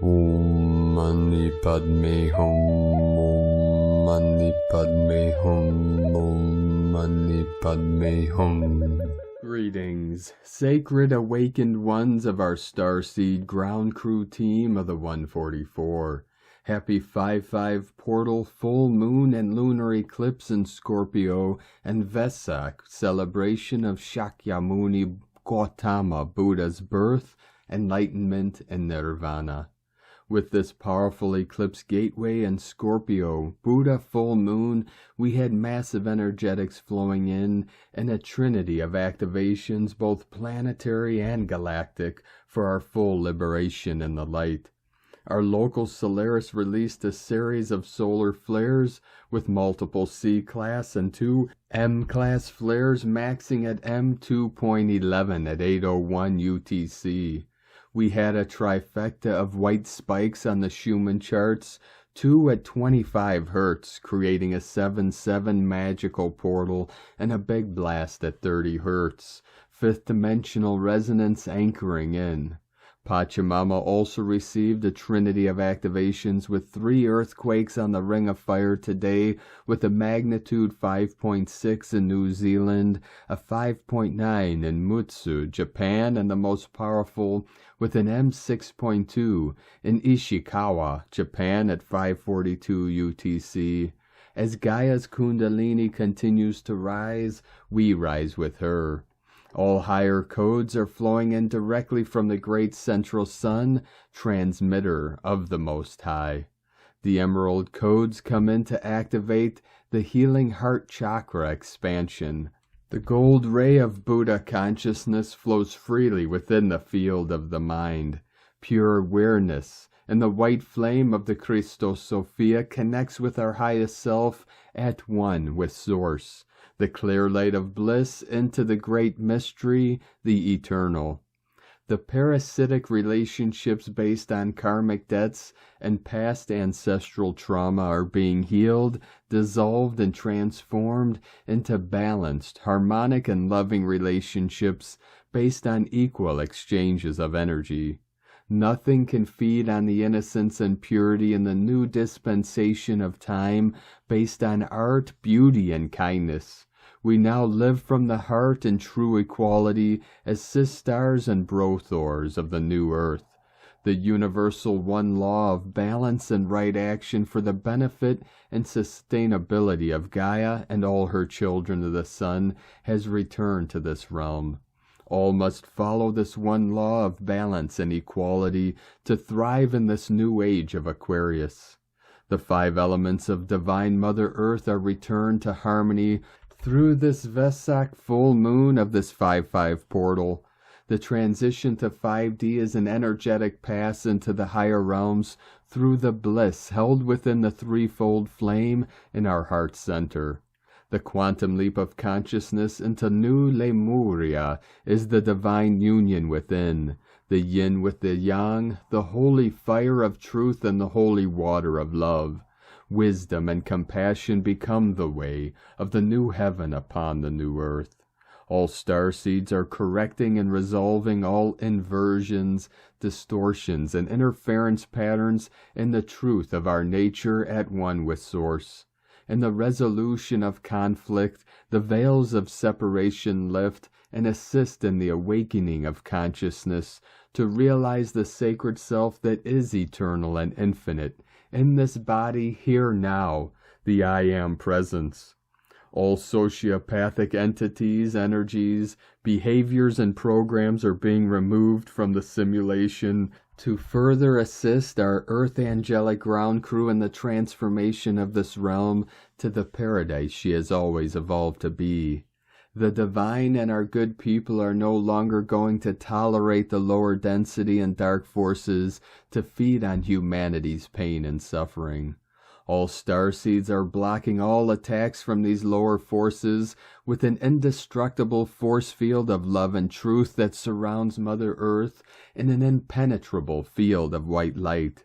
Om Mani Padme Hum. Om Mani Padme Hum. Om Mani Padme Hum. Greetings, sacred awakened ones of our Starseed ground crew team of the 144. Happy 5-5 portal, full moon and lunar eclipse in Scorpio, and Vesak, celebration of Shakyamuni Gautama Buddha's birth, enlightenment, and nirvana. With this powerful eclipse gateway in Scorpio, Buddha full moon, we had massive energetics flowing in and a trinity of activations, both planetary and galactic, for our full liberation in the light. Our local Solaris released a series of solar flares with multiple C-class and 2 M-class flares maxing at M2.11 at 8:01 UTC. We had a trifecta of white spikes on the Schumann charts, 2 at 25 Hz, creating a 7-7 magical portal, and a big blast at 30 Hz, fifth dimensional resonance anchoring in. Pachamama also received a trinity of activations with 3 earthquakes on the Ring of Fire today, with a magnitude 5.6 in New Zealand, a 5.9 in Mutsu, Japan, and the most powerful with an M6.2 in Ishikawa, Japan at 5:42 UTC. As Gaia's Kundalini continues to rise, we rise with her. All higher codes are flowing in directly from the great central sun, transmitter of the Most High. The emerald codes come in to activate the healing heart chakra expansion. The gold ray of Buddha consciousness flows freely within the field of the mind. Pure awareness and the white flame of the Christos Sophia connects with our highest self at one with Source. The clear light of bliss into the great mystery, the eternal. The parasitic relationships based on karmic debts and past ancestral trauma are being healed, dissolved, and transformed into balanced, harmonic, and loving relationships based on equal exchanges of energy. Nothing can feed on the innocence and purity in the new dispensation of time based on art, beauty, and kindness. We now live from the heart in true equality as sistars and brothors of the new earth. The universal one law of balance and right action for the benefit and sustainability of Gaia and all her children of the sun has returned to this realm. All must follow this one law of balance and equality to thrive in this new age of Aquarius. The 5 elements of Divine Mother Earth are returned to harmony through this Vesak full moon of this 5-5 portal. The transition to 5D is an energetic pass into the higher realms through the bliss held within the threefold flame in our heart center. The quantum leap of consciousness into new Lemuria is the divine union within, the yin with the yang, the holy fire of truth and the holy water of love. Wisdom and compassion become the way of the new heaven upon the new earth. All starseeds are correcting and resolving all inversions, distortions, and interference patterns in the truth of our nature at one with Source. In the resolution of conflict, the veils of separation lift and assist in the awakening of consciousness to realize the sacred self that is eternal and infinite, in this body here now, the I Am presence. All sociopathic entities, energies, behaviors, and programs are being removed from the simulation to further assist our Earth Angelic ground crew in the transformation of this realm to the paradise she has always evolved to be. The divine and our good people are no longer going to tolerate the lower density and dark forces to feed on humanity's pain and suffering. All starseeds are blocking all attacks from these lower forces with an indestructible force field of love and truth that surrounds Mother Earth in an impenetrable field of white light.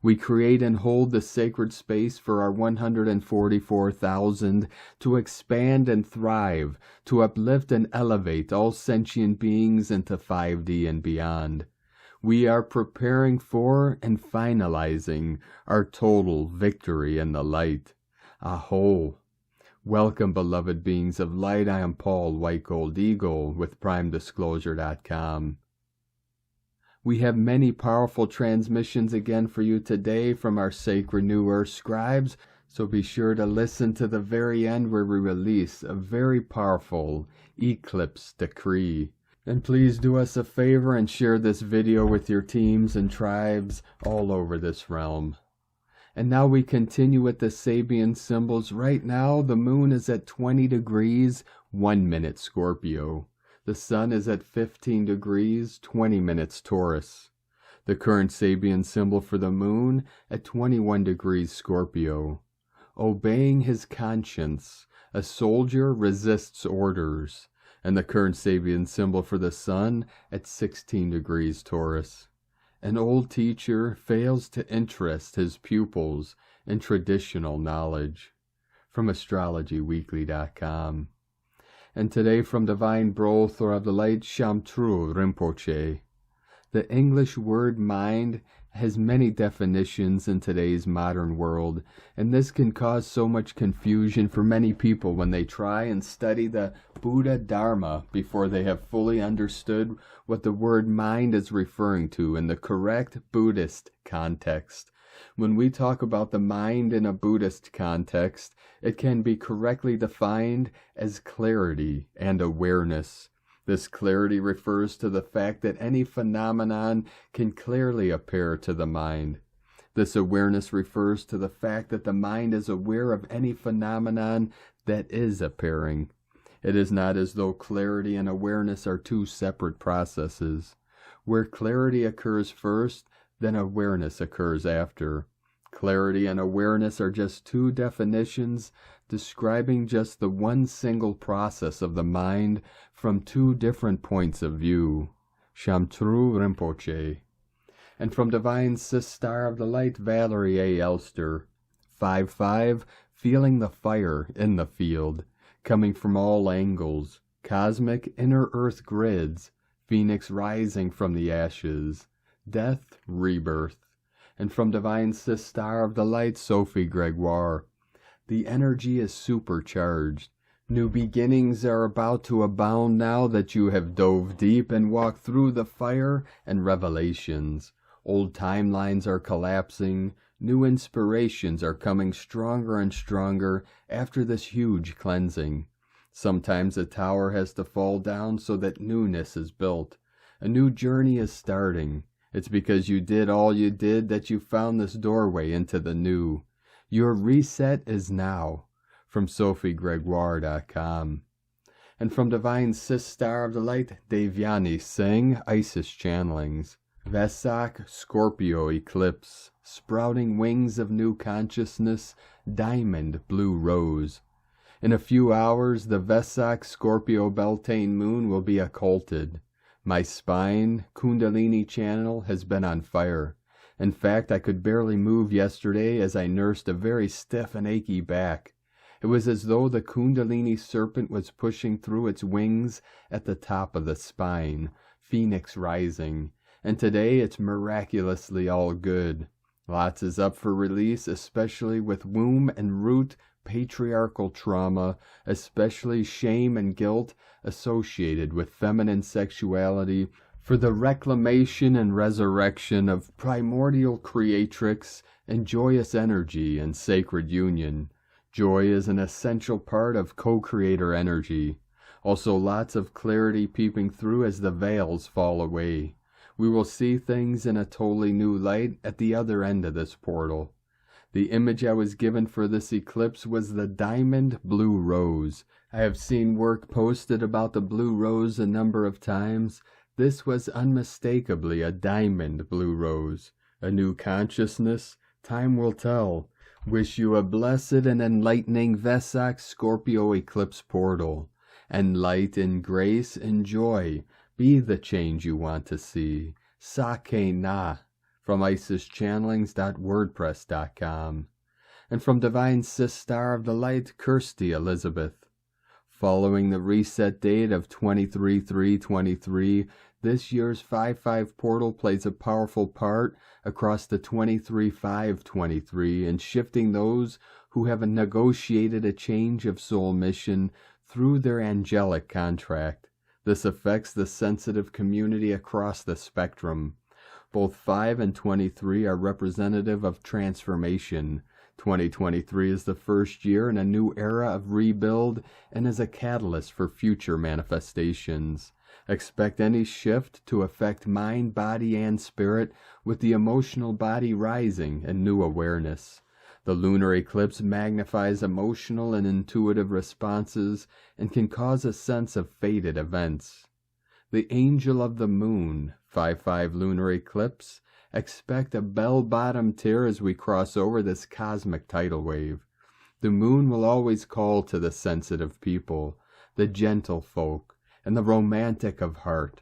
We create and hold the sacred space for our 144,000 to expand and thrive, to uplift and elevate all sentient beings into 5D and beyond. We are preparing for and finalizing our total victory in the light. Aho! Welcome, beloved beings of light. I am Paul, White Gold Eagle, with PrimeDisclosure.com. We have many powerful transmissions again for you today from our sacred New Earth scribes, so be sure to listen to the very end where we release a very powerful eclipse decree. And please do us a favor and share this video with your teams and tribes all over this realm. And now we continue with the Sabian symbols. Right now, the moon is at 20 degrees, 1 minute Scorpio. The sun is at 15 degrees, 20 minutes Taurus. The current Sabian symbol for the moon at 21 degrees Scorpio. Obeying his conscience, a soldier resists orders. And the current Sabian symbol for the sun at 16 degrees Taurus. An old teacher fails to interest his pupils in traditional knowledge. From AstrologyWeekly.com. And today from Divine Brother of the Light, Shamtru Rinpoche. The English word mind has many definitions in today's modern world, and this can cause so much confusion for many people when they try and study the Buddha Dharma before they have fully understood what the word mind is referring to in the correct Buddhist context. When we talk about the mind in a Buddhist context, it can be correctly defined as clarity and awareness. This clarity refers to the fact that any phenomenon can clearly appear to the mind. This awareness refers to the fact that the mind is aware of any phenomenon that is appearing. It is not as though clarity and awareness are two separate processes. Where clarity occurs first, then awareness occurs after. Clarity and awareness are just two definitions describing just the one single process of the mind from two different points of view. Shamtru Rinpoche. And from Divine Sister of the Light, Valerie A. Elster. 5-5, feeling the fire in the field, coming from all angles, cosmic inner earth grids, phoenix rising from the ashes, death, rebirth. And from Divine Sister of the Light, Sophie Gregoire. The energy is supercharged. New beginnings are about to abound now that you have dove deep and walked through the fire and revelations. Old timelines are collapsing. New inspirations are coming stronger and stronger after this huge cleansing. Sometimes a tower has to fall down so that newness is built. A new journey is starting. It's because you did all you did that you found this doorway into the new. Your reset is now. From SophieGregoire.com. And from Divine Sister of the Light, Devyani Singh, Isis Channelings. Vesak, Scorpio Eclipse, sprouting wings of new consciousness, diamond blue rose. In a few hours, the Vesak Scorpio Beltane moon will be occulted. My spine, Kundalini channel, has been on fire. In fact, I could barely move yesterday as I nursed a very stiff and achy back. It was as though the Kundalini serpent was pushing through its wings at the top of the spine, phoenix rising. And today it's miraculously all good. Lots is up for release, especially with womb and root patriarchal trauma, especially shame and guilt associated with feminine sexuality, for the reclamation and resurrection of primordial creatrix and joyous energy and sacred union. Joy is an essential part of co-creator energy. Also lots of clarity peeping through as the veils fall away. We will see things in a totally new light at the other end of this portal. The image I was given for this eclipse was the diamond blue rose. I have seen work posted about the blue rose a number of times. This was unmistakably a diamond blue rose. A new consciousness? Time will tell. Wish you a blessed and enlightening Vesak Scorpio eclipse portal. And light and grace and joy be the change you want to see. Sake na. From IsisChannelings.wordpress.com. And from Divine Sister of the Light, Kirsty Elizabeth. Following the reset date of 23/3/23, This year's 5-5 portal plays a powerful part across the 23-5-23 in shifting those who have negotiated a change of soul mission through their angelic contract. This affects the sensitive community across the spectrum. Both 5 and 23 are representative of transformation. 2023 is the first year in a new era of rebuild and is a catalyst for future manifestations. Expect any shift to affect mind, body, and spirit, with the emotional body rising in new awareness. The lunar eclipse magnifies emotional and intuitive responses and can cause a sense of fated events. The angel of the moon, 5-5 lunar eclipse. Expect a bell-bottom tear as we cross over this cosmic tidal wave. The moon will always call to the sensitive people, the gentle folk, and the romantic of heart.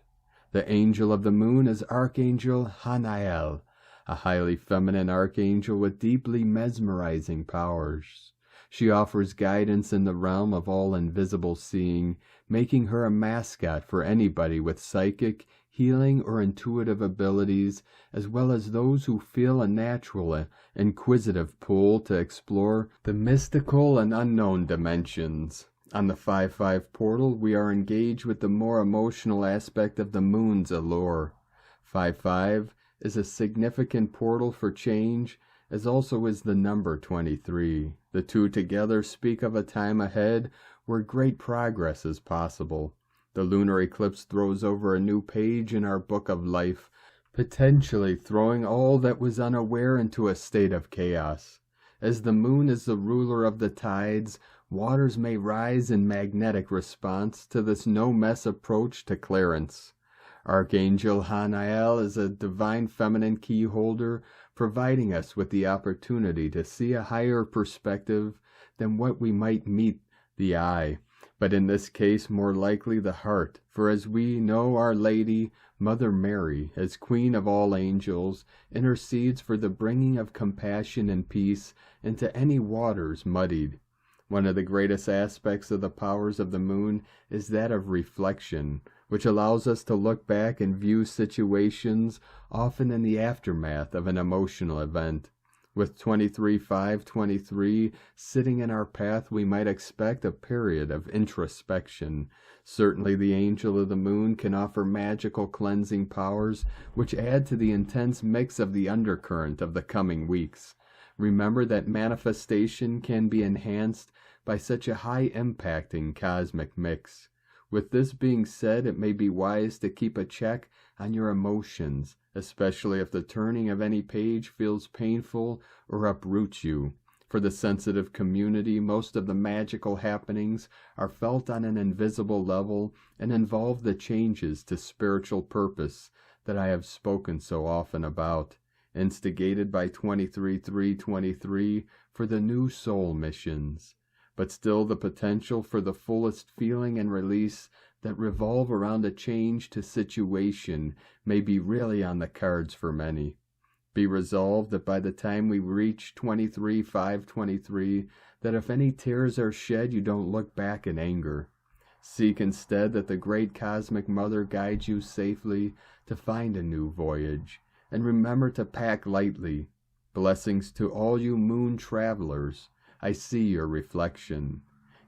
The angel of the moon is Archangel Hanael, a highly feminine archangel with deeply mesmerizing powers. She offers guidance in the realm of all invisible seeing, making her a mascot for anybody with psychic, healing, or intuitive abilities, as well as those who feel a natural, inquisitive pull to explore the mystical and unknown dimensions. On the 5-5 portal, we are engaged with the more emotional aspect of the moon's allure. 5-5 is a significant portal for change, as also is the number 23. The two together speak of a time ahead where great progress is possible. The lunar eclipse throws over a new page in our book of life, potentially throwing all that was unaware into a state of chaos. As the moon is the ruler of the tides, waters may rise in magnetic response to this no-mess approach to clearance. Archangel Hanael is a divine feminine key holder, providing us with the opportunity to see a higher perspective than what we might meet the eye, but in this case more likely the heart, for as we know, Our Lady, Mother Mary, as Queen of all angels, intercedes for the bringing of compassion and peace into any waters muddied. One of the greatest aspects of the powers of the moon is that of reflection, which allows us to look back and view situations often in the aftermath of an emotional event. With 23-5-23 sitting in our path, we might expect a period of introspection. Certainly the angel of the moon can offer magical cleansing powers which add to the intense mix of the undercurrent of the coming weeks. Remember that manifestation can be enhanced by such a high-impacting cosmic mix. With this being said, it may be wise to keep a check on your emotions, especially if the turning of any page feels painful or uproots you. For the sensitive community, most of the magical happenings are felt on an invisible level and involve the changes to spiritual purpose that I have spoken so often about, instigated by 23-3-23 for the new soul missions. But still the potential for the fullest feeling and release that revolve around a change to situation may be really on the cards for many. Be resolved that by the time we reach 23-5-23, that if any tears are shed, you don't look back in anger. Seek instead that the great cosmic mother guides you safely to find a new voyage, and remember to pack lightly. Blessings to all you moon travelers. I see your reflection.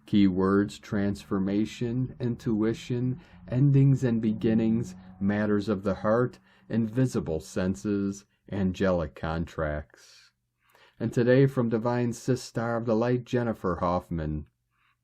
Keywords: transformation, intuition, endings and beginnings, matters of the heart, invisible senses, angelic contracts. And today from Divine Sister of the Light, Jennifer Hoffman.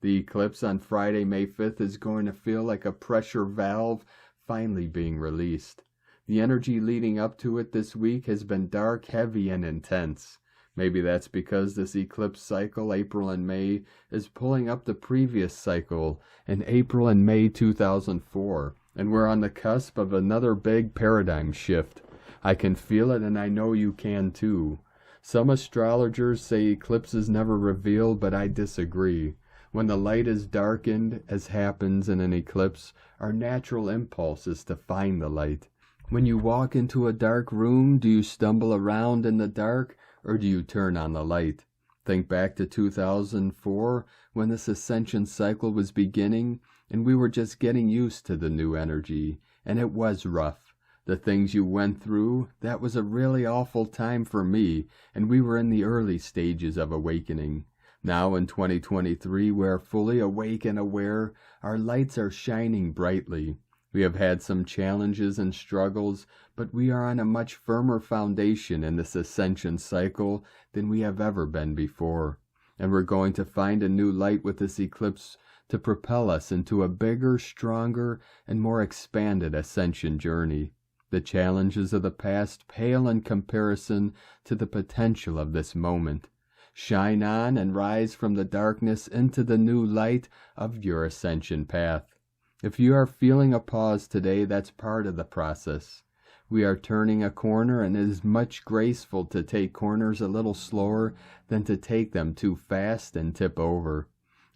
The eclipse on Friday, May 5th is going to feel like a pressure valve finally being released. The energy leading up to it this week has been dark, heavy, and intense. Maybe that's because this eclipse cycle, April and May, is pulling up the previous cycle in April and May 2004, and we're on the cusp of another big paradigm shift. I can feel it, and I know you can too. Some astrologers say eclipses never reveal, but I disagree. When the light is darkened, as happens in an eclipse, our natural impulse is to find the light. When you walk into a dark room, do you stumble around in the dark, or do you turn on the light? Think back to 2004, when this Ascension cycle was beginning, and we were just getting used to the new energy, and it was rough. The things you went through, that was a really awful time for me, and we were in the early stages of awakening. Now in 2023, we are fully awake and aware. Our lights are shining brightly. We have had some challenges and struggles, but we are on a much firmer foundation in this ascension cycle than we have ever been before. And we're going to find a new light with this eclipse to propel us into a bigger, stronger, and more expanded ascension journey. The challenges of the past pale in comparison to the potential of this moment. Shine on and rise from the darkness into the new light of your ascension path. If you are feeling a pause today, that's part of the process. We are turning a corner, and it is much graceful to take corners a little slower than to take them too fast and tip over.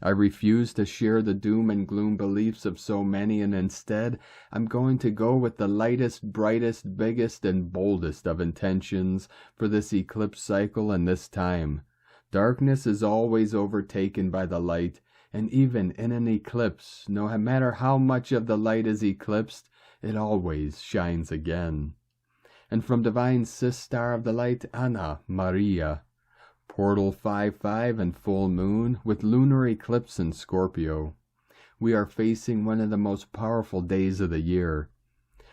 I refuse to share the doom and gloom beliefs of so many, and instead I'm going to go with the lightest, brightest, biggest, and boldest of intentions for this eclipse cycle and this time. Darkness is always overtaken by the light, and even in an eclipse, no matter how much of the light is eclipsed, it always shines again. And from Divine Sister of the Light, Anna Maria. Portal 5-5 and full moon with lunar eclipse in Scorpio. We are facing one of the most powerful days of the year.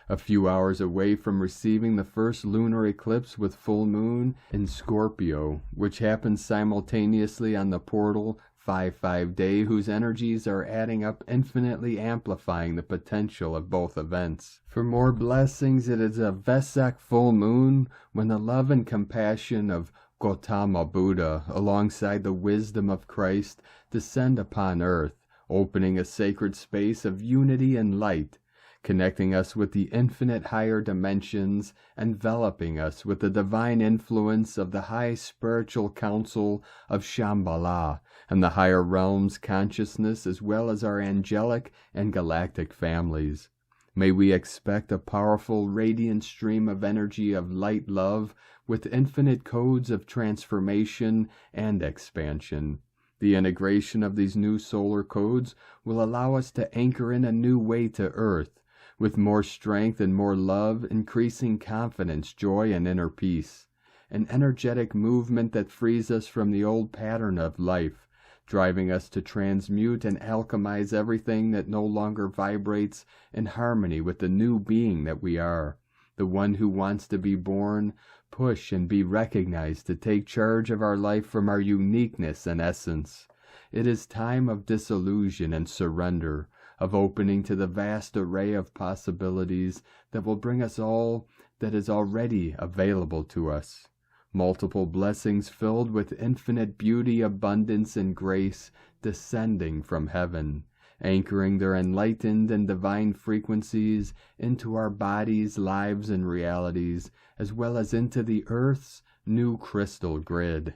A few hours away from receiving the first lunar eclipse with full moon in Scorpio, which happens simultaneously on the portal 5-5 day, whose energies are adding up, infinitely amplifying the potential of both events. For more blessings, it is a Vesak full moon when the love and compassion of Gautama Buddha, alongside the wisdom of Christ, descend upon earth, opening a sacred space of unity and light, connecting us with the infinite higher dimensions, enveloping us with the divine influence of the high spiritual council of Shambhala and the higher realms consciousness, as well as our angelic and galactic families. May we expect a powerful, radiant stream of energy of light love with infinite codes of transformation and expansion. The integration of these new solar codes will allow us to anchor in a new way to Earth, with more strength and more love, increasing confidence, joy, and inner peace. An energetic movement that frees us from the old pattern of life, driving us to transmute and alchemize everything that no longer vibrates in harmony with the new being that we are, the one who wants to be born, push and be recognized, to take charge of our life from our uniqueness and essence. It is time of disillusion and surrender, of opening to the vast array of possibilities that will bring us all that is already available to us. Multiple blessings filled with infinite beauty, abundance, and grace descending from heaven, anchoring their enlightened and divine frequencies into our bodies, lives, and realities, as well as into the Earth's new crystal grid.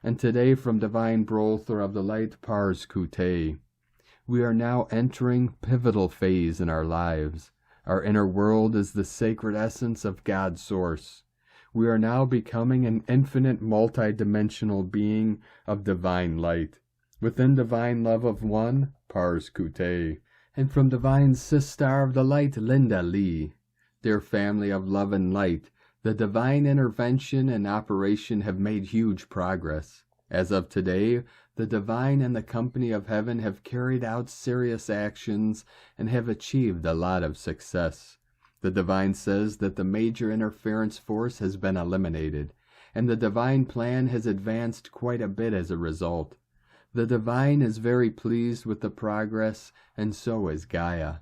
And today, from Divine Butler of the Light, Pars Kute, we are now entering pivotal phase in our lives. Our inner world is the sacred essence of God's source. We are now becoming an infinite multi-dimensional being of divine light, within divine love of one, Pars Kute, and from Divine Sister of the Light, Linda Lee. Dear family of love and light, the divine intervention and operation have made huge progress. As of today, the divine and the company of heaven have carried out serious actions and have achieved a lot of success. The divine says that the major interference force has been eliminated, and the divine plan has advanced quite a bit as a result. The divine is very pleased with the progress, and so is Gaia.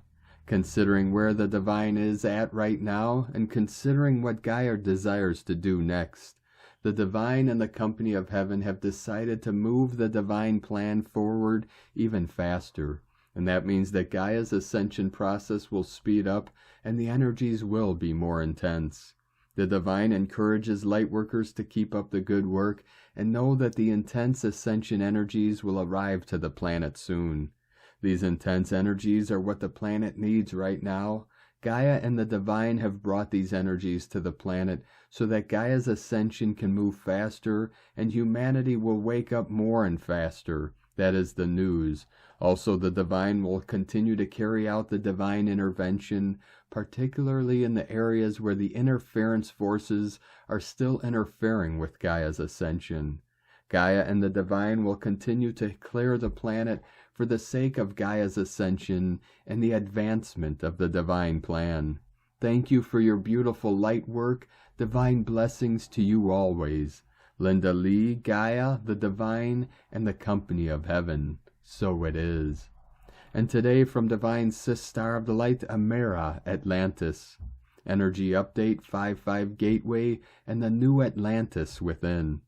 Considering where the divine is at right now, and considering what Gaia desires to do next, the divine and the company of heaven have decided to move the divine plan forward even faster. And that means that Gaia's ascension process will speed up and the energies will be more intense. The divine encourages lightworkers to keep up the good work and know that the intense ascension energies will arrive to the planet soon. These intense energies are what the planet needs right now. Gaia and the divine have brought these energies to the planet so that Gaia's ascension can move faster and humanity will wake up more and faster. That is the news. Also, the divine will continue to carry out the divine intervention, particularly in the areas where the interference forces are still interfering with Gaia's ascension. Gaia and the divine will continue to clear the planet for the sake of Gaia's ascension and the advancement of the divine plan. Thank you for your beautiful light work. Divine blessings to you always. Linda Lee, Gaia, the divine, and the company of heaven. So it is. And today from Divine Sis Star of the Light, Amera, Atlantis. Energy Update 5-5 Gateway and the new Atlantis within.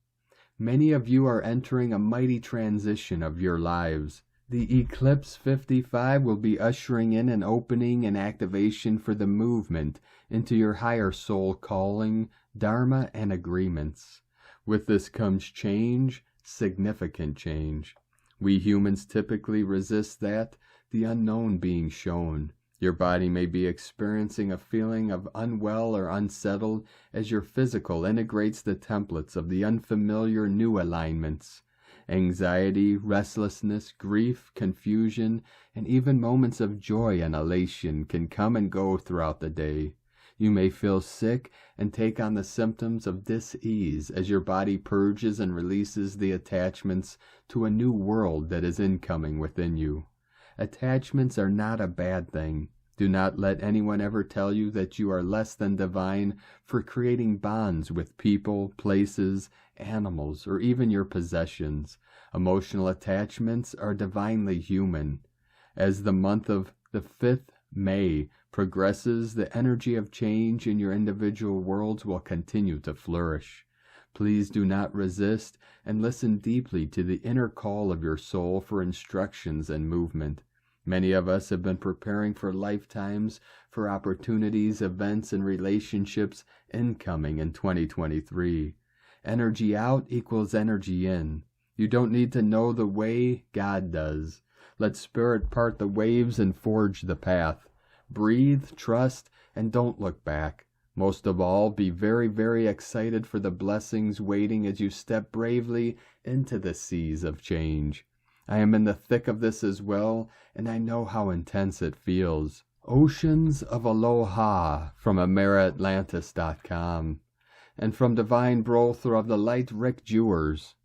Many of you are entering a mighty transition of your lives. The Eclipse 55 will be ushering in an opening and activation for the movement into your higher soul calling, dharma, and agreements. With this comes change, significant change. We humans typically resist that, the unknown being shown. Your body may be experiencing a feeling of unwell or unsettled as your physical integrates the templates of the unfamiliar new alignments. Anxiety, restlessness, grief, confusion, and even moments of joy and elation can come and go throughout the day. You may feel sick and take on the symptoms of dis-ease as your body purges and releases the attachments to a new world that is incoming within you. Attachments are not a bad thing. Do not let anyone ever tell you that you are less than divine for creating bonds with people, places, animals, or even your possessions. Emotional attachments are divinely human. As the month of the 5th May progresses, the energy of change in your individual worlds will continue to flourish. Please do not resist and listen deeply to the inner call of your soul for instructions and movement. Many of us have been preparing for lifetimes for opportunities, events, and relationships incoming in 2023. Energy out equals energy in. You don't need to know the way, God does. Let Spirit part the waves and forge the path. Breathe, trust, and don't look back. Most of all, be very, very excited for the blessings waiting as you step bravely into the seas of change. I am in the thick of this as well, and I know how intense it feels. Oceans of Aloha from AmeriAtlantis.com. And from Divine Brother of the Light, Rick Jewers.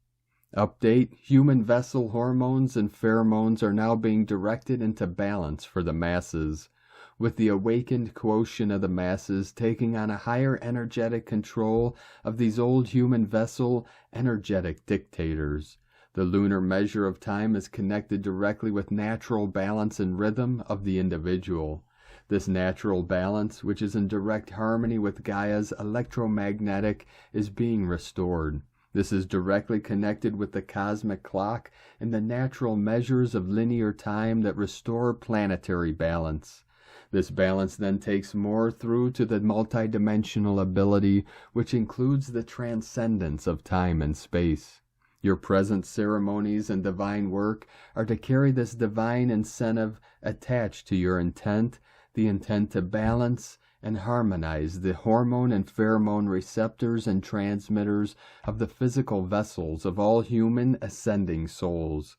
Update: human vessel hormones and pheromones are now being directed into balance for the masses, with the awakened quotient of the masses taking on a higher energetic control of these old human vessel energetic dictators. The lunar measure of time is connected directly with natural balance and rhythm of the individual. This natural balance, which is in direct harmony with Gaia's electromagnetic, is being restored. This is directly connected with the cosmic clock and the natural measures of linear time that restore planetary balance. This balance then takes more through to the multidimensional ability, which includes the transcendence of time and space. Your present ceremonies and divine work are to carry this divine incentive attached to your intent, the intent to balance and harmonize the hormone and pheromone receptors and transmitters of the physical vessels of all human ascending souls.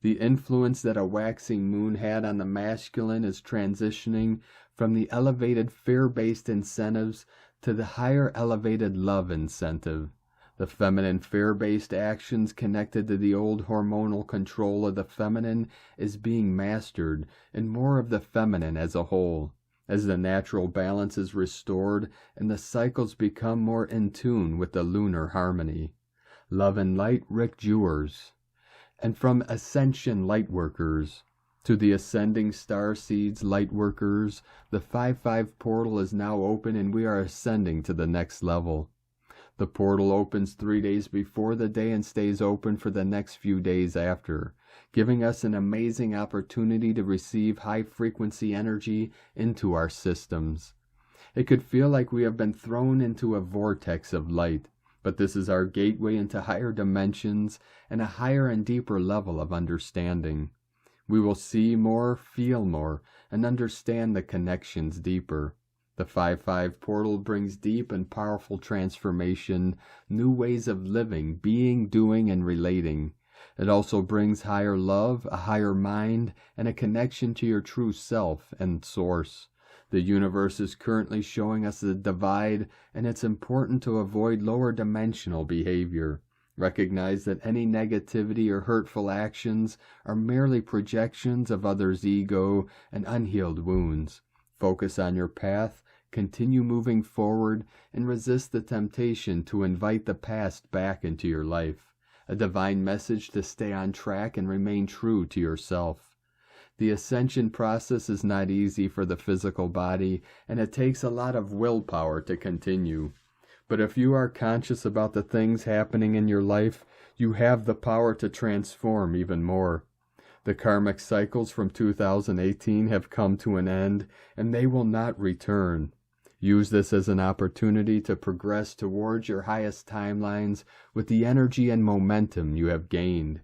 The influence that a waxing moon had on the masculine is transitioning from the elevated fear-based incentives to the higher elevated love incentive. The feminine fear-based actions connected to the old hormonal control of the feminine is being mastered, and more of the feminine as a whole. As the natural balance is restored and the cycles become more in tune with the lunar harmony. Love and Light, Rick Jewers. And from Ascension Lightworkers to the Ascending Starseeds Lightworkers, the 5-5 portal is now open and we are ascending to the next level. The portal opens 3 days before the day and stays open for the next few days after, giving us an amazing opportunity to receive high-frequency energy into our systems. It could feel like we have been thrown into a vortex of light, but this is our gateway into higher dimensions and a higher and deeper level of understanding. We will see more, feel more, and understand the connections deeper. The 5-5 portal brings deep and powerful transformation, new ways of living, being, doing, and relating. It also brings higher love, a higher mind, and a connection to your true self and source. The universe is currently showing us the divide, and it's important to avoid lower dimensional behavior. Recognize that any negativity or hurtful actions are merely projections of others' ego and unhealed wounds. Focus on your path, continue moving forward, and resist the temptation to invite the past back into your life. A divine message to stay on track and remain true to yourself. The ascension process is not easy for the physical body, and it takes a lot of willpower to continue. But if you are conscious about the things happening in your life, you have the power to transform even more. The karmic cycles from 2018 have come to an end, and they will not return. Use this as an opportunity to progress towards your highest timelines with the energy and momentum you have gained.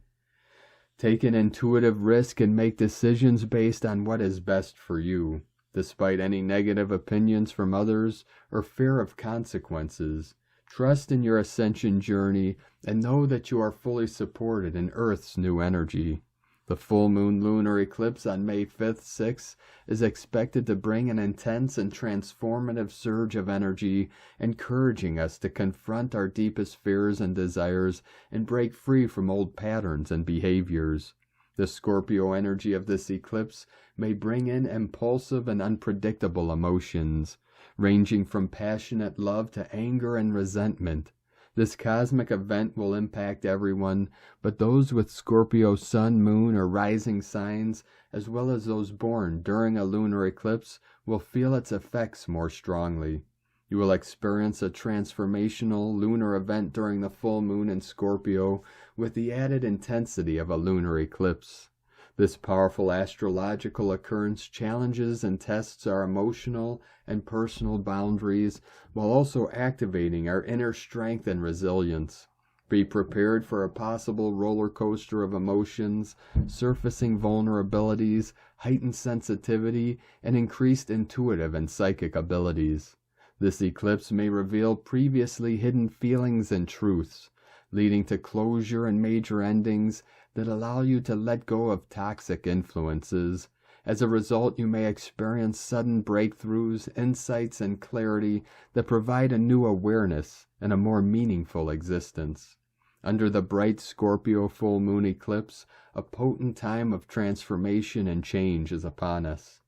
Take an intuitive risk and make decisions based on what is best for you, despite any negative opinions from others or fear of consequences. Trust in your ascension journey and know that you are fully supported in Earth's new energy. The full moon lunar eclipse on May 5th, 6th is expected to bring an intense and transformative surge of energy, encouraging us to confront our deepest fears and desires and break free from old patterns and behaviors. The Scorpio energy of this eclipse may bring in impulsive and unpredictable emotions, ranging from passionate love to anger and resentment. This cosmic event will impact everyone, but those with Scorpio sun, moon, or rising signs, as well as those born during a lunar eclipse, will feel its effects more strongly. You will experience a transformational lunar event during the full moon in Scorpio with the added intensity of a lunar eclipse. This powerful astrological occurrence challenges and tests our emotional and personal boundaries while also activating our inner strength and resilience. Be prepared for a possible roller coaster of emotions, surfacing vulnerabilities, heightened sensitivity, and increased intuitive and psychic abilities. This eclipse may reveal previously hidden feelings and truths, leading to closure and major endings that allow you to let go of toxic influences. As a result, you may experience sudden breakthroughs, insights, and clarity that provide a new awareness and a more meaningful existence. Under the bright Scorpio full moon eclipse, a potent time of transformation and change is upon us.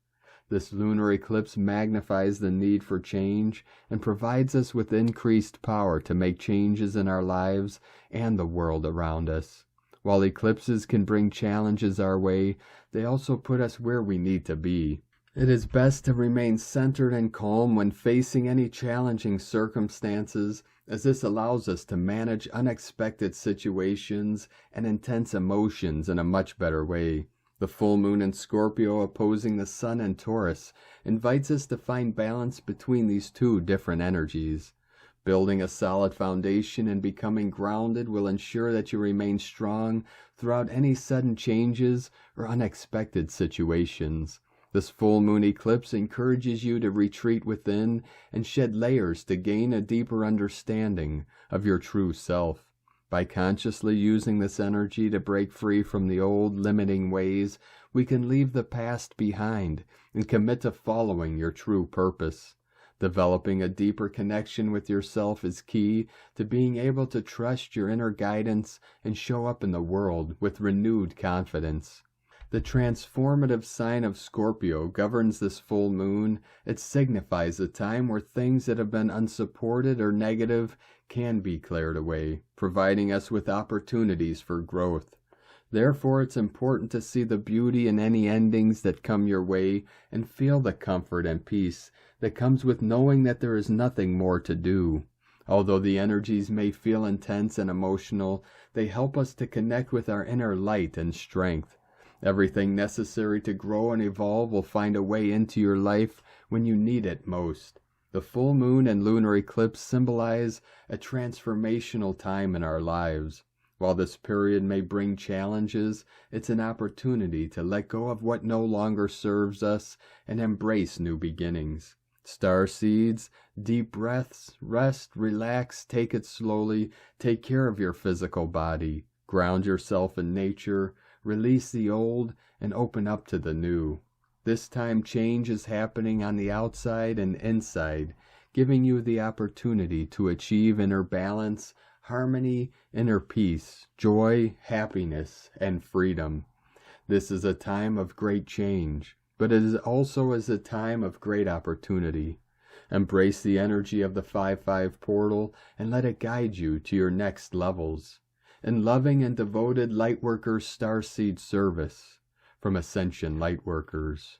This lunar eclipse magnifies the need for change and provides us with increased power to make changes in our lives and the world around us. While eclipses can bring challenges our way, they also put us where we need to be. It is best to remain centered and calm when facing any challenging circumstances, as this allows us to manage unexpected situations and intense emotions in a much better way. The full moon in Scorpio opposing the sun in Taurus invites us to find balance between these two different energies. Building a solid foundation and becoming grounded will ensure that you remain strong throughout any sudden changes or unexpected situations. This full moon eclipse encourages you to retreat within and shed layers to gain a deeper understanding of your true self. By consciously using this energy to break free from the old limiting ways, we can leave the past behind and commit to following your true purpose. Developing a deeper connection with yourself is key to being able to trust your inner guidance and show up in the world with renewed confidence. The transformative sign of Scorpio governs this full moon. It signifies a time where things that have been unsupported or negative can be cleared away, providing us with opportunities for growth. Therefore, it's important to see the beauty in any endings that come your way and feel the comfort and peace that comes with knowing that there is nothing more to do. Although the energies may feel intense and emotional, they help us to connect with our inner light and strength. Everything necessary to grow and evolve will find a way into your life when you need it most. The full moon and lunar eclipse symbolize a transformational time in our lives. While this period may bring challenges, it's an opportunity to let go of what no longer serves us and embrace new beginnings. Starseeds, deep breaths, rest, relax, take it slowly, take care of your physical body, ground yourself in nature, release the old, and open up to the new. This time change is happening on the outside and inside, giving you the opportunity to achieve inner balance, harmony, inner peace, joy, happiness, and freedom. This is a time of great change, but it is also a time of great opportunity. Embrace the energy of the 5-5 portal and let it guide you to your next levels. In loving and devoted Lightworkers Starseed service from Ascension Lightworkers.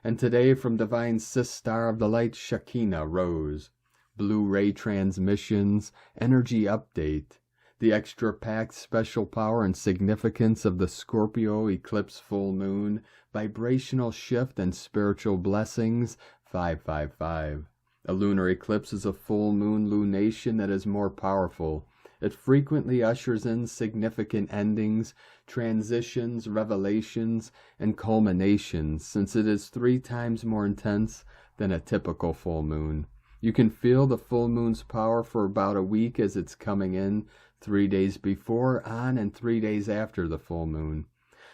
And today from Divine Sister of the Light Shekinah Rose, Blu-ray transmissions, energy update, the extra-packed special power and significance of the Scorpio eclipse full moon, vibrational shift and spiritual blessings, 555. A lunar eclipse is a full moon lunation that is more powerful. It frequently ushers in significant endings, transitions, revelations, and culminations, since it is 3 times more intense than a typical full moon. You can feel the full moon's power for about a week as it's coming in, 3 days before, on, and 3 days after the full moon.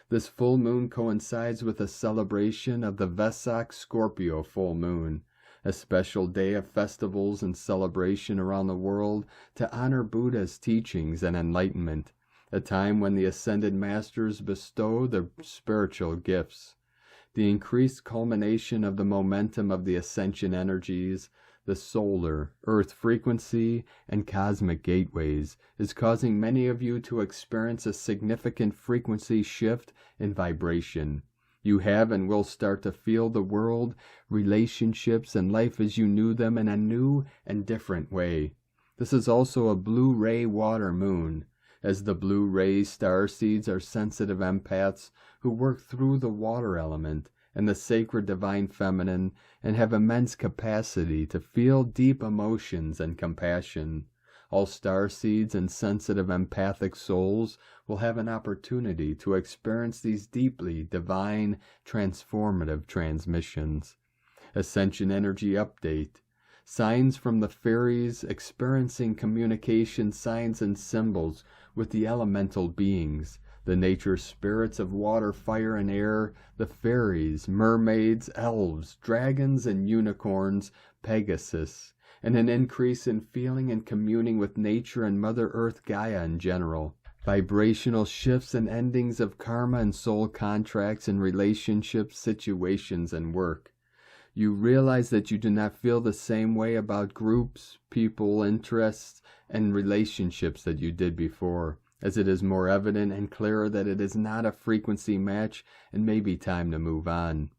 This full moon coincides with a celebration of the Vesak Scorpio full moon, a special day of festivals and celebration around the world to honor Buddha's teachings and enlightenment, a time when the ascended masters bestow their spiritual gifts. The increased culmination of the momentum of the ascension energies, the solar, earth frequency, and cosmic gateways is causing many of you to experience a significant frequency shift in vibration. You have and will start to feel the world, relationships, and life as you knew them in a new and different way. This is also a blue ray water moon, as the blue ray starseeds are sensitive empaths who work through the water element and the sacred divine feminine and have immense capacity to feel deep emotions and compassion. All starseeds and sensitive empathic souls will have an opportunity to experience these deeply divine, transformative transmissions. Ascension Energy Update. Signs from the fairies experiencing communication signs and symbols with the elemental beings, the nature spirits of water, fire, and air, the fairies, mermaids, elves, dragons, and unicorns, Pegasus, and an increase in feeling and communing with nature and Mother Earth Gaia in general. Vibrational shifts and endings of karma and soul contracts in relationships, situations, and work. You realize that you do not feel the same way about groups, people, interests, and relationships that you did before, as it is more evident and clearer that it is not a frequency match and may be time to move on.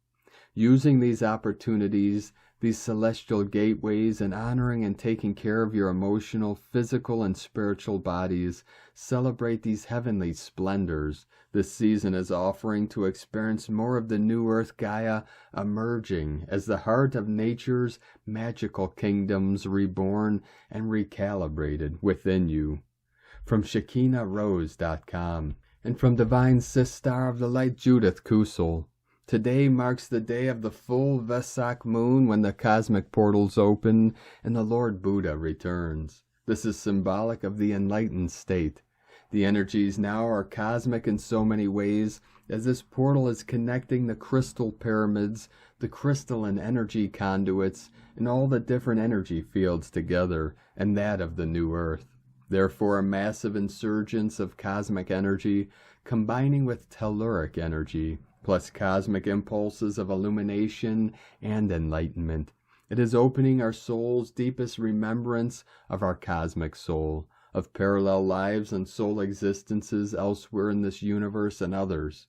Using these opportunities, these celestial gateways, and honoring and taking care of your emotional, physical, and spiritual bodies, celebrate these heavenly splendors. This season is offering to experience more of the new Earth Gaia emerging as the heart of nature's magical kingdoms reborn and recalibrated within you. From ShekinahRose.com and from Divine Sister of the Light Judith Kusel. Today marks the day of the full Vesak moon when the cosmic portals open and the Lord Buddha returns. This is symbolic of the enlightened state. The energies now are cosmic in so many ways, as this portal is connecting the crystal pyramids, the crystalline energy conduits, and all the different energy fields together, and that of the new earth. Therefore, a massive insurgence of cosmic energy, combining with telluric energy, plus cosmic impulses of illumination and enlightenment. It is opening our soul's deepest remembrance of our cosmic soul, of parallel lives and soul existences elsewhere in this universe and others.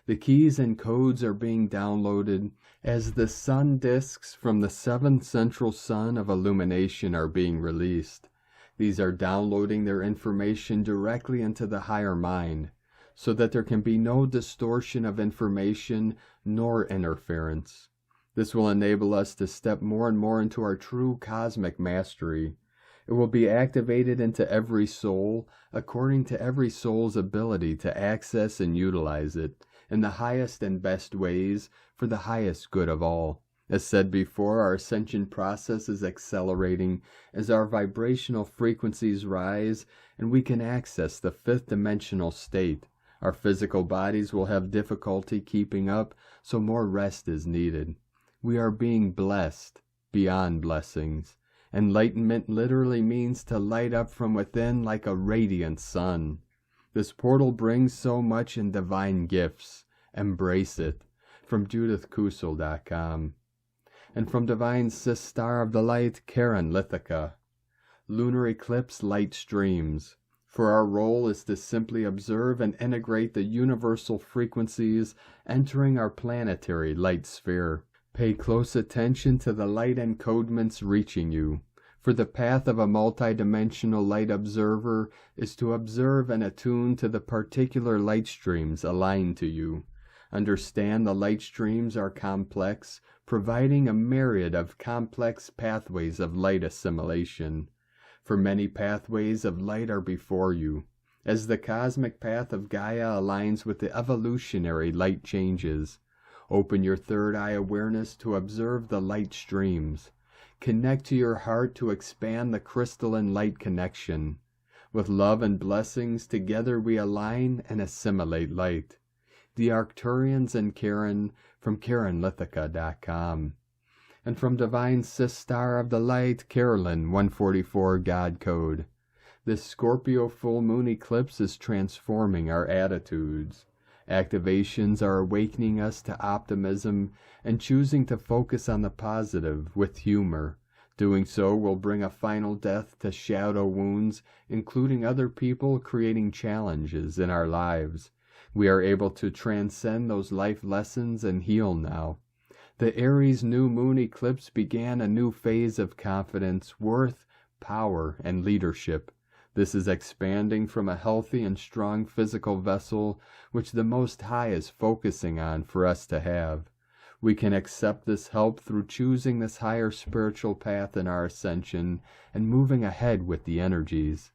The keys and codes are being downloaded as the sun disks from the 7th central sun of illumination are being released. These are downloading their information directly into the higher mind, so that there can be no distortion of information nor interference. This will enable us to step more and more into our true cosmic mastery. It will be activated into every soul according to every soul's ability to access and utilize it in the highest and best ways for the highest good of all. As said before, our ascension process is accelerating as our vibrational frequencies rise and we can access the 5th dimensional state, Our physical bodies will have difficulty keeping up, so more rest is needed. We are being blessed beyond blessings. Enlightenment literally means to light up from within like a radiant sun. This portal brings so much in divine gifts. Embrace it. From JudithKusel.com. And from Divine Sis Star of the Light, Karen Lithica. Lunar Eclipse Light Streams. For our role is to simply observe and integrate the universal frequencies entering our planetary light sphere. Pay close attention to the light encodements reaching you, for the path of a multidimensional light observer is to observe and attune to the particular light streams aligned to you. Understand the light streams are complex, providing a myriad of complex pathways of light assimilation. For many pathways of light are before you, as the cosmic path of Gaia aligns with the evolutionary light changes. Open your third eye awareness to observe the light streams. Connect to your heart to expand the crystalline light connection. With love and blessings, together we align and assimilate light. The Arcturians and Karen from KarenLithica.com. And from Divine Sis Star of the Light, Carolyn 144 God Code. This Scorpio full moon eclipse is transforming our attitudes. Activations are awakening us to optimism and choosing to focus on the positive with humor. Doing so will bring a final death to shadow wounds, including other people creating challenges in our lives. We are able to transcend those life lessons and heal now. The Aries new moon eclipse began a new phase of confidence, worth, power, and leadership. This is expanding from a healthy and strong physical vessel, which the Most High is focusing on for us to have. We can accept this help through choosing this higher spiritual path in our ascension and moving ahead with the energies.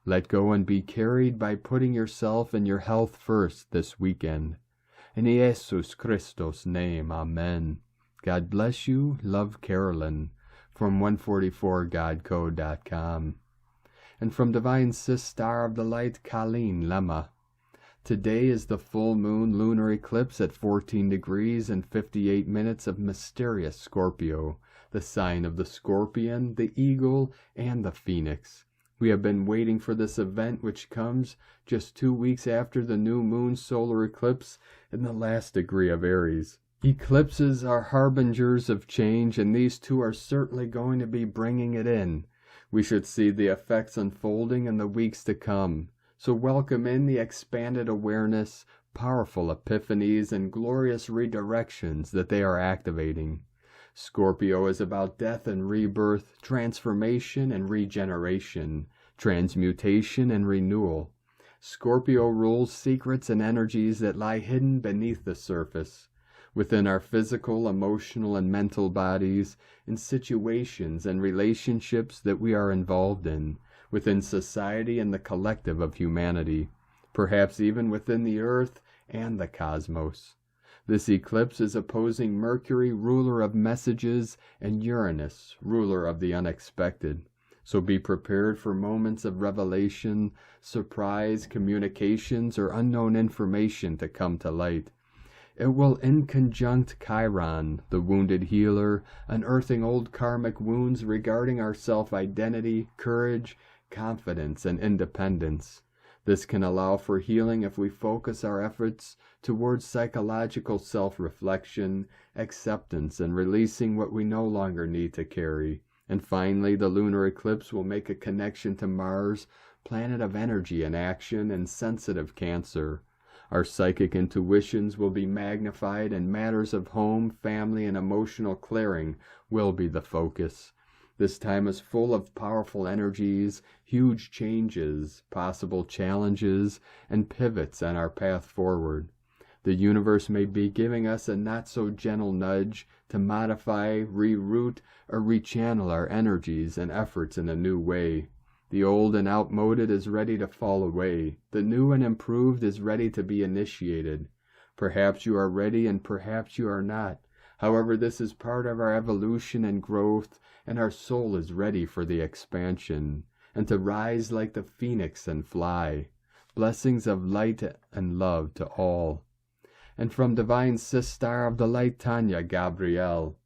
Let go and be carried by putting yourself and your health first this weekend. In Jesus Christos' name, Amen. God bless you. Love, Carolyn. From 144godcode.com. And from Divine Sis Star of the Light, Colleen Lemma. Today is the full moon lunar eclipse at 14 degrees and 58 minutes of mysterious Scorpio, the sign of the scorpion, the eagle, and the phoenix. We have been waiting for this event, which comes just 2 weeks after the new moon solar eclipse in the last degree of Aries. Eclipses are harbingers of change, and these two are certainly going to be bringing it in. We should see the effects unfolding in the weeks to come. So welcome in the expanded awareness, powerful epiphanies, and glorious redirections that they are activating. Scorpio is about death and rebirth, transformation and regeneration, transmutation and renewal. Scorpio rules secrets and energies that lie hidden beneath the surface, within our physical, emotional, and mental bodies, in situations and relationships that we are involved in, within society and the collective of humanity, perhaps even within the earth and the cosmos. This eclipse is opposing Mercury, ruler of messages, and Uranus, ruler of the unexpected. So be prepared for moments of revelation, surprise, communications, or unknown information to come to light. It will inconjunct Chiron, the wounded healer, unearthing old karmic wounds regarding our self-identity, courage, confidence, and independence. This can allow for healing if we focus our efforts towards psychological self-reflection, acceptance, and releasing what we no longer need to carry. And finally, the lunar eclipse will make a connection to Mars, planet of energy and action, and sensitive Cancer. Our psychic intuitions will be magnified, and matters of home, family, and emotional clearing will be the focus. This time is full of powerful energies, huge changes, possible challenges, and pivots on our path forward. The universe may be giving us a not-so-gentle nudge to modify, reroute, or rechannel our energies and efforts in a new way. The old and outmoded is ready to fall away. The new and improved is ready to be initiated. Perhaps you are ready and perhaps you are not. However, this is part of our evolution and growth, and our soul is ready for the expansion, and to rise like the phoenix and fly. Blessings of light and love to all. And from Divine Sister of the Light, Tanya Gabrielle.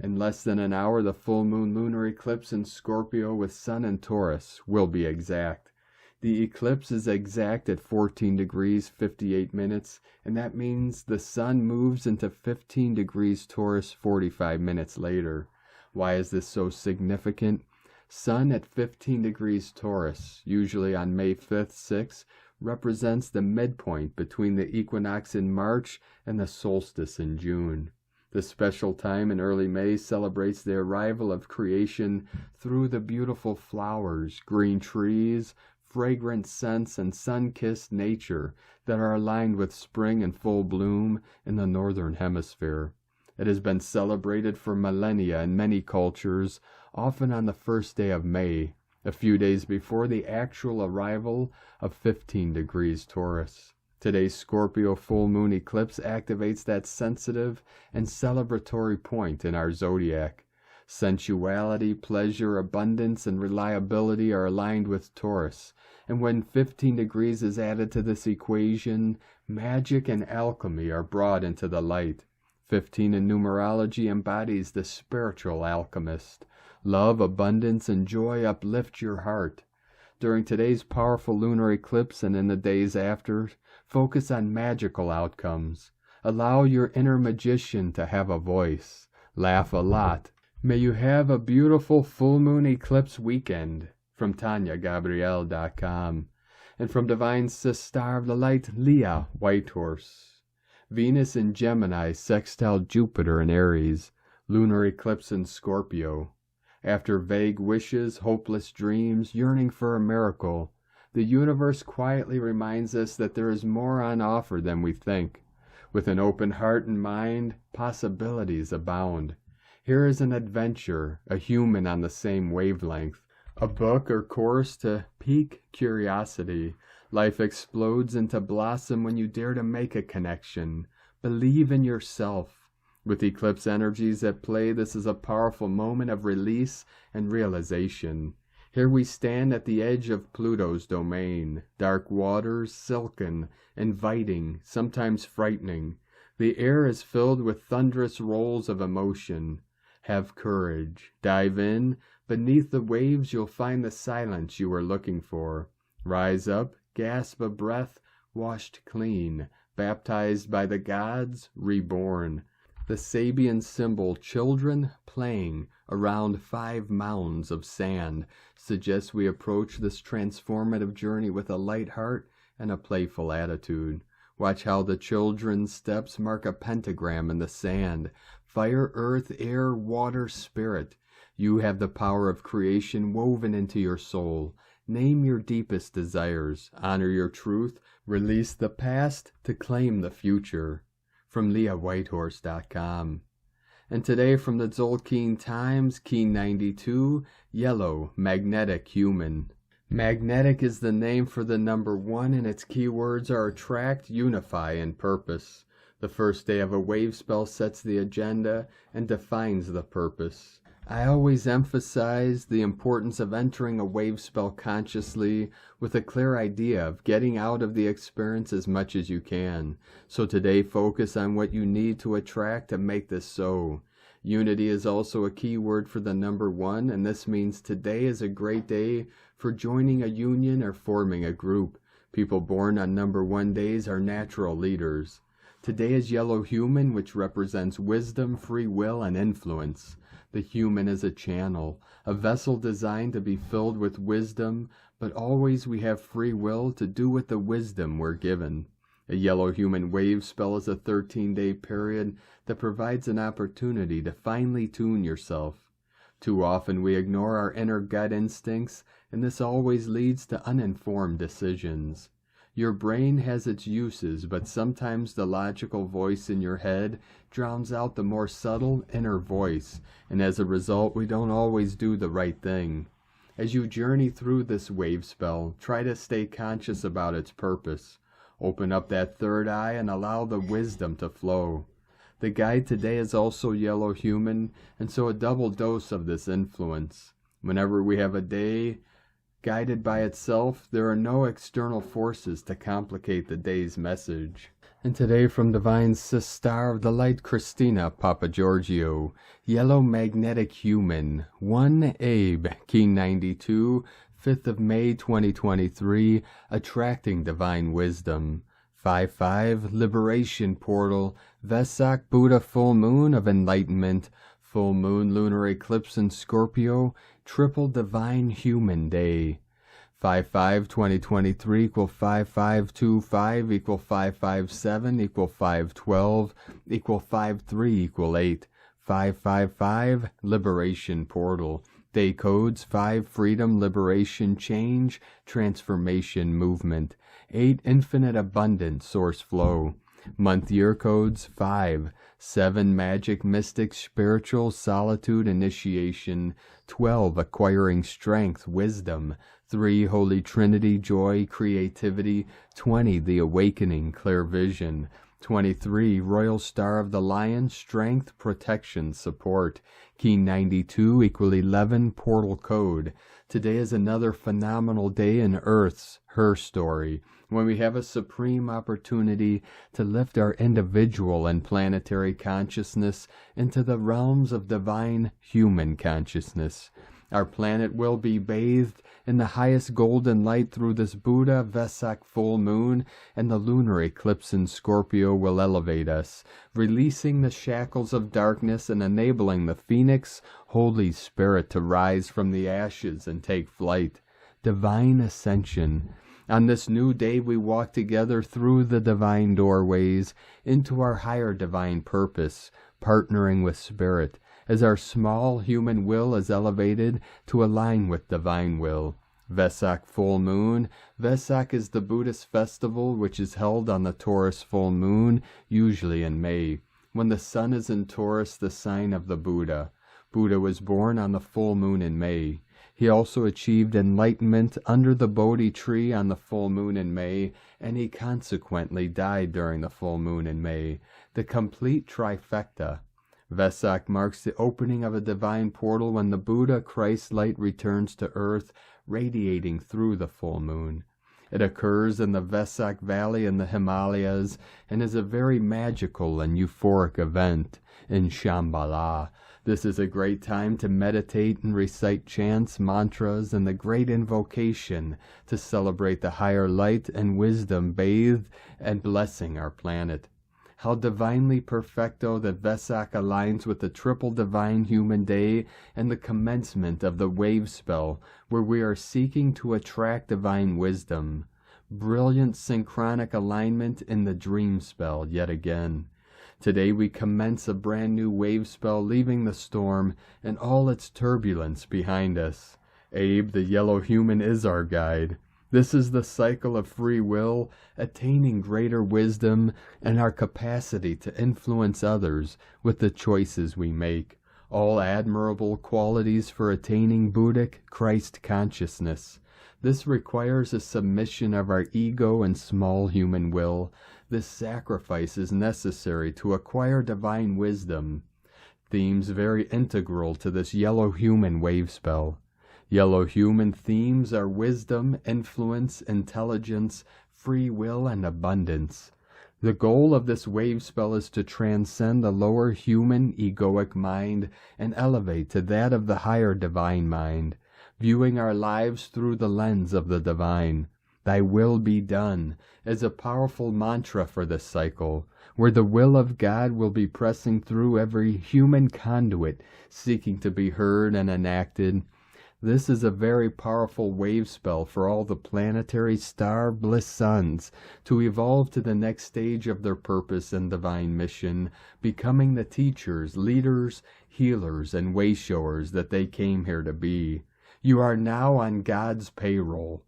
In less than an hour, the full moon lunar eclipse in Scorpio with Sun and Taurus will be exact. The eclipse is exact at 14 degrees 58 minutes, and that means the Sun moves into 15 degrees Taurus 45 minutes later. Why is this so significant? Sun at 15 degrees Taurus, usually on May 5th, 6th, represents the midpoint between the equinox in March and the solstice in June. This special time in early May celebrates the arrival of creation through the beautiful flowers, green trees, fragrant scents, and sun-kissed nature that are aligned with spring and full bloom in the northern hemisphere. It has been celebrated for millennia in many cultures, often on the first day of May, a few days before the actual arrival of 15 degrees Taurus. Today's Scorpio full moon eclipse activates that sensitive and celebratory point in our zodiac. Sensuality, pleasure, abundance, and reliability are aligned with Taurus, and when 15 degrees is added to this equation, magic and alchemy are brought into the light. 15 in numerology embodies the spiritual alchemist. Love, abundance, and joy uplift your heart. During today's powerful lunar eclipse and in the days after, focus on magical outcomes. Allow your inner magician to have a voice. Laugh a lot. May you have a beautiful full moon eclipse weekend. From TanyaGabrielle.com. And from Divine Sister of the Light, Leah Whitehorse. Venus in Gemini sextile Jupiter in Aries. Lunar eclipse in Scorpio. After vague wishes, hopeless dreams, yearning for a miracle, the universe quietly reminds us that there is more on offer than we think. With an open heart and mind, possibilities abound. Here is an adventure, a human on the same wavelength, a book or course to pique curiosity. Life explodes into blossom when you dare to make a connection. Believe in yourself. With eclipse energies at play, this is a powerful moment of release and realization. Here we stand at the edge of Pluto's domain. Dark waters, silken, inviting, sometimes frightening. The air is filled with thunderous rolls of emotion. Have courage. Dive in. Beneath the waves you'll find the silence you are looking for. Rise up, gasp a breath, washed clean, baptized by the gods, reborn. The Sabian symbol children playing around 5 mounds of sand suggests we approach this transformative journey with a light heart and a playful attitude. Watch how the children's steps mark a pentagram in the sand. Fire, earth, air, water, spirit. You have the power of creation woven into your soul. Name your deepest desires. Honor your truth. Release the past to claim the future. From LeahWhitehorse.com. And today from the Tzolk'in Times, Key 92, Yellow, Magnetic Human. Magnetic is the name for the number 1, and its keywords are attract, unify, and purpose. The first day of a wave spell sets the agenda and defines the purpose. I always emphasize the importance of entering a wave spell consciously with a clear idea of getting out of the experience as much as you can. So today focus on what you need to attract to make this so. Unity is also a key word for the number 1, and this means today is a great day for joining a union or forming a group. People born on number 1 days are natural leaders. Today is Yellow Human, which represents wisdom, free will, and influence. The human is a channel, a vessel designed to be filled with wisdom, but always we have free will to do with the wisdom we're given. A Yellow Human wave spell is a 13-day period that provides an opportunity to finely tune yourself. Too often we ignore our inner gut instincts, and this always leads to uninformed decisions. Your brain has its uses, but sometimes the logical voice in your head drowns out the more subtle inner voice, and as a result, we don't always do the right thing. As you journey through this wave spell, try to stay conscious about its purpose. Open up that third eye and allow the wisdom to flow. The guide today is also Yellow Human, and so a double dose of this influence. Whenever we have a day Guided by itself, there are no external forces to complicate the day's message. And today from Divine Star of the Light Christina Papa Giorgio, Yellow Magnetic Human, 1 Abe, Key 92, 5th of May 2023, Attracting Divine Wisdom. 5-5, Liberation Portal, Vesak Buddha Full Moon of Enlightenment, Full Moon Lunar Eclipse in Scorpio, Triple Divine Human Day. 5-5-2023 equal 5-5-2-5 equal 5-5-7 equal 5-12 equal 5-3 equal 8. 5-5-5, Liberation Portal. Day codes 5, Freedom, Liberation, Change, Transformation, Movement. 8, Infinite Abundance, Source Flow. Month year codes 5, 7, Magic, Mystic, Spiritual, Solitude, Initiation. 12, Acquiring Strength, Wisdom. 3, Holy Trinity, Joy, Creativity. 20, The Awakening, Clear Vision. 23, Royal Star of the Lion, Strength, Protection, Support. Key 92 equal 11, Portal Code. Today is another phenomenal day in Earth's, her story, when we have a supreme opportunity to lift our individual and planetary consciousness into the realms of divine human consciousness. Our planet will be bathed in the highest golden light through this Buddha Vesak full moon, and the lunar eclipse in Scorpio will elevate us, releasing the shackles of darkness and enabling the Phoenix, Holy Spirit, to rise from the ashes and take flight. Divine Ascension. On this new day we walk together through the divine doorways into our higher divine purpose, partnering with Spirit, as our small human will is elevated to align with divine will. Vesak full moon. Vesak is the Buddhist festival which is held on the Taurus full moon, usually in May, when the sun is in Taurus, the sign of the Buddha. Buddha was born on the full moon in May. He also achieved enlightenment under the Bodhi tree on the full moon in May, and he consequently died during the full moon in May, the complete trifecta. Vesak marks the opening of a divine portal when the Buddha Christ light returns to earth, radiating through the full moon. It occurs in the Vesak Valley in the Himalayas and is a very magical and euphoric event in Shambhala. This is a great time to meditate and recite chants, mantras, and the great invocation to celebrate the higher light and wisdom bathed and blessing our planet. How divinely perfecto that Vesak aligns with the triple divine human day and the commencement of the wave spell, where we are seeking to attract divine wisdom. Brilliant synchronic alignment in the dream spell yet again. Today we commence a brand new wave spell, leaving the storm and all its turbulence behind us. Abe, the yellow human, is our guide. This is the cycle of free will, attaining greater wisdom, and our capacity to influence others with the choices we make. All admirable qualities for attaining Buddhic Christ consciousness. This requires a submission of our ego and small human will. This sacrifice is necessary to acquire divine wisdom. Themes very integral to this yellow human wave spell. Yellow human themes are wisdom, influence, intelligence, free will, and abundance. The goal of this wave spell is to transcend the lower human egoic mind and elevate to that of the higher divine mind, viewing our lives through the lens of the divine. Thy will be done is a powerful mantra for this cycle, where the will of God will be pressing through every human conduit, seeking to be heard and enacted. This is a very powerful wave spell for all the planetary star bliss sons to evolve to the next stage of their purpose and divine mission, becoming the teachers, leaders, healers, and wayshowers that they came here to be. You are now on God's payroll.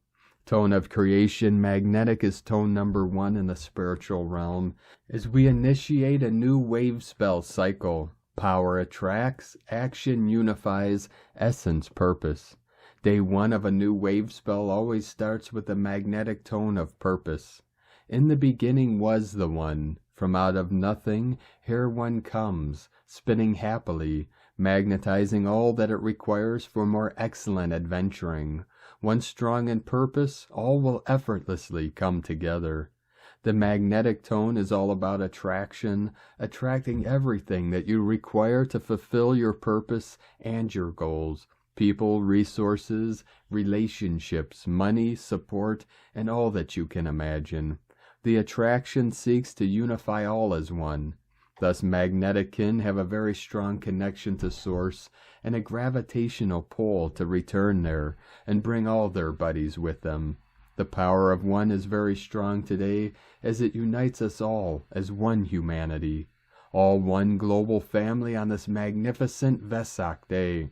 Tone of creation magnetic is tone number 1 in the spiritual realm as we initiate a new wave spell cycle. Power attracts, action unifies, essence purpose. Day 1 of a new wave spell always starts with a magnetic tone of purpose. In the beginning was the One. From out of nothing, here one comes, spinning happily, magnetizing all that it requires for more excellent adventuring. Once strong in purpose, all will effortlessly come together. The magnetic tone is all about attraction, attracting everything that you require to fulfill your purpose and your goals. People, resources, relationships, money, support, and all that you can imagine. The attraction seeks to unify all as one. Thus, magnetic kin have a very strong connection to Source and a gravitational pull to return there and bring all their buddies with them. The power of one is very strong today as it unites us all as one humanity, all one global family on this magnificent Vesak day.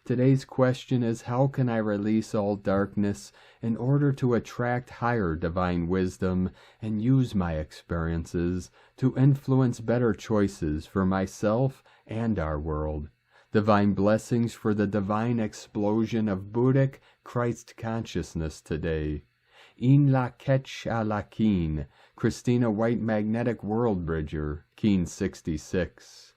Today's question is, how can I release all darkness in order to attract higher divine wisdom and use my experiences to influence better choices for myself and our world? Divine blessings for the divine explosion of Buddhic Christ consciousness today. In la ketch a la keen, Christina White Magnetic World Bridger, Keen 66.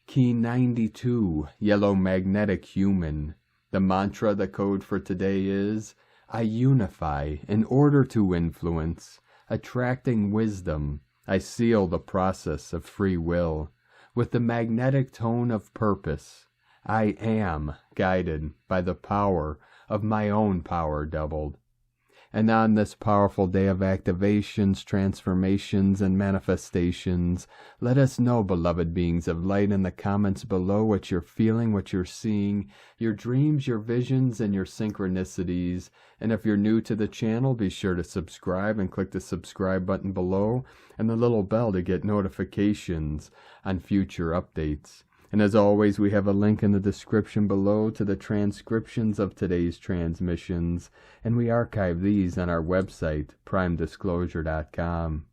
Key 92, Yellow Magnetic Human. The mantra, the code for today is, I unify in order to influence, attracting wisdom. I seal the process of free will with the magnetic tone of purpose. I am guided by the power of my own power doubled. And on this powerful day of activations, transformations, and manifestations, let us know, beloved beings of light, in the comments below what you're feeling, what you're seeing, your dreams, your visions, and your synchronicities. And if you're new to the channel, be sure to subscribe and click the subscribe button below and the little bell to get notifications on future updates. And as always, we have a link in the description below to the transcriptions of today's transmissions, and we archive these on our website, primedisclosure.com.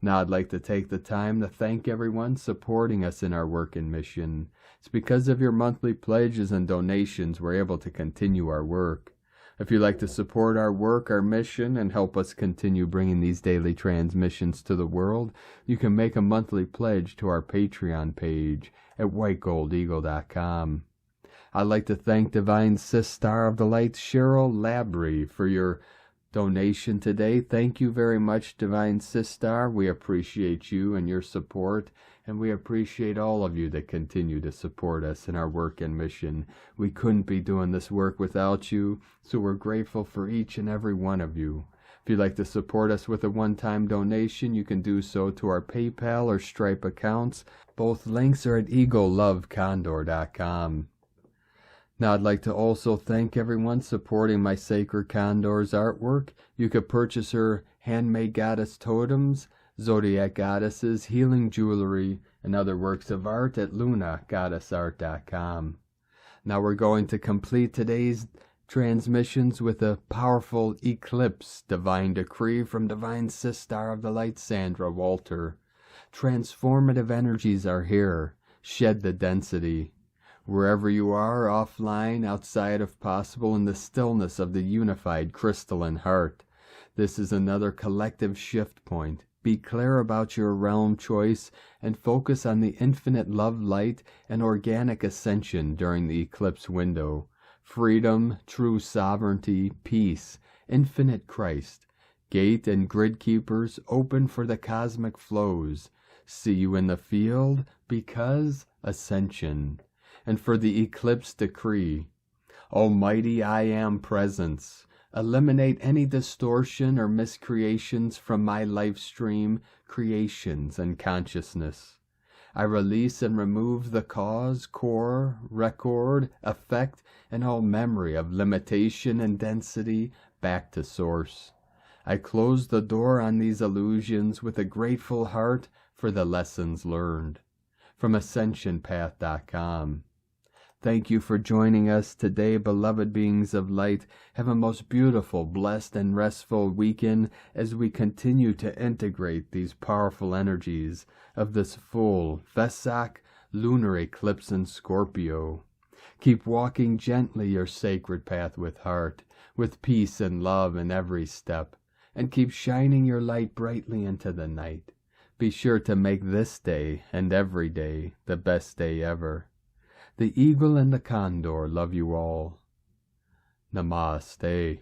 Now I'd like to take the time to thank everyone supporting us in our work and mission. It's because of your monthly pledges and donations we're able to continue our work. If you'd like to support our work, our mission, and help us continue bringing these daily transmissions to the world, you can make a monthly pledge to our Patreon page at whitegoldeagle.com. I'd like to thank Divine Sister of the Light, Cheryl Labrie, for your donation today. Thank you very much, Divine Sister. We appreciate you and your support, and we appreciate all of you that continue to support us in our work and mission. We couldn't be doing this work without you, so we're grateful for each and every one of you. If you'd like to support us with a one-time donation, you can do so to our PayPal or Stripe accounts. Both links are at egolovecondor.com. Now I'd like to also thank everyone supporting my Sacred Condor's artwork. You could purchase her handmade goddess totems, zodiac goddesses, healing jewelry, and other works of art at lunagoddessart.com. Now we're going to complete today's transmissions with a powerful eclipse divine decree from Divine Sister of the Light, Sandra Walter. Transformative energies are here. Shed the density. Wherever you are, offline, outside if possible, in the stillness of the unified crystalline heart. This is another collective shift point. Be clear about your realm choice and focus on the infinite love, light, and organic ascension during the eclipse window. Freedom, true sovereignty, peace, infinite Christ. Gate and grid keepers open for the cosmic flows. See you in the field, because Ascension. And for the eclipse decree, Almighty I Am Presence, eliminate any distortion or miscreations from my life stream, creations, and consciousness. I release and remove the cause, core, record, effect, and all memory of limitation and density back to source. I close the door on these illusions with a grateful heart for the lessons learned. From AscensionPath.com. Thank you for joining us today, beloved beings of light. Have a most beautiful, blessed, and restful weekend as we continue to integrate these powerful energies of this full Vesak lunar eclipse in Scorpio. Keep walking gently your sacred path with heart, with peace and love in every step, and keep shining your light brightly into the night. Be sure to make this day and every day the best day ever. The Eagle and the Condor love you all. Namaste.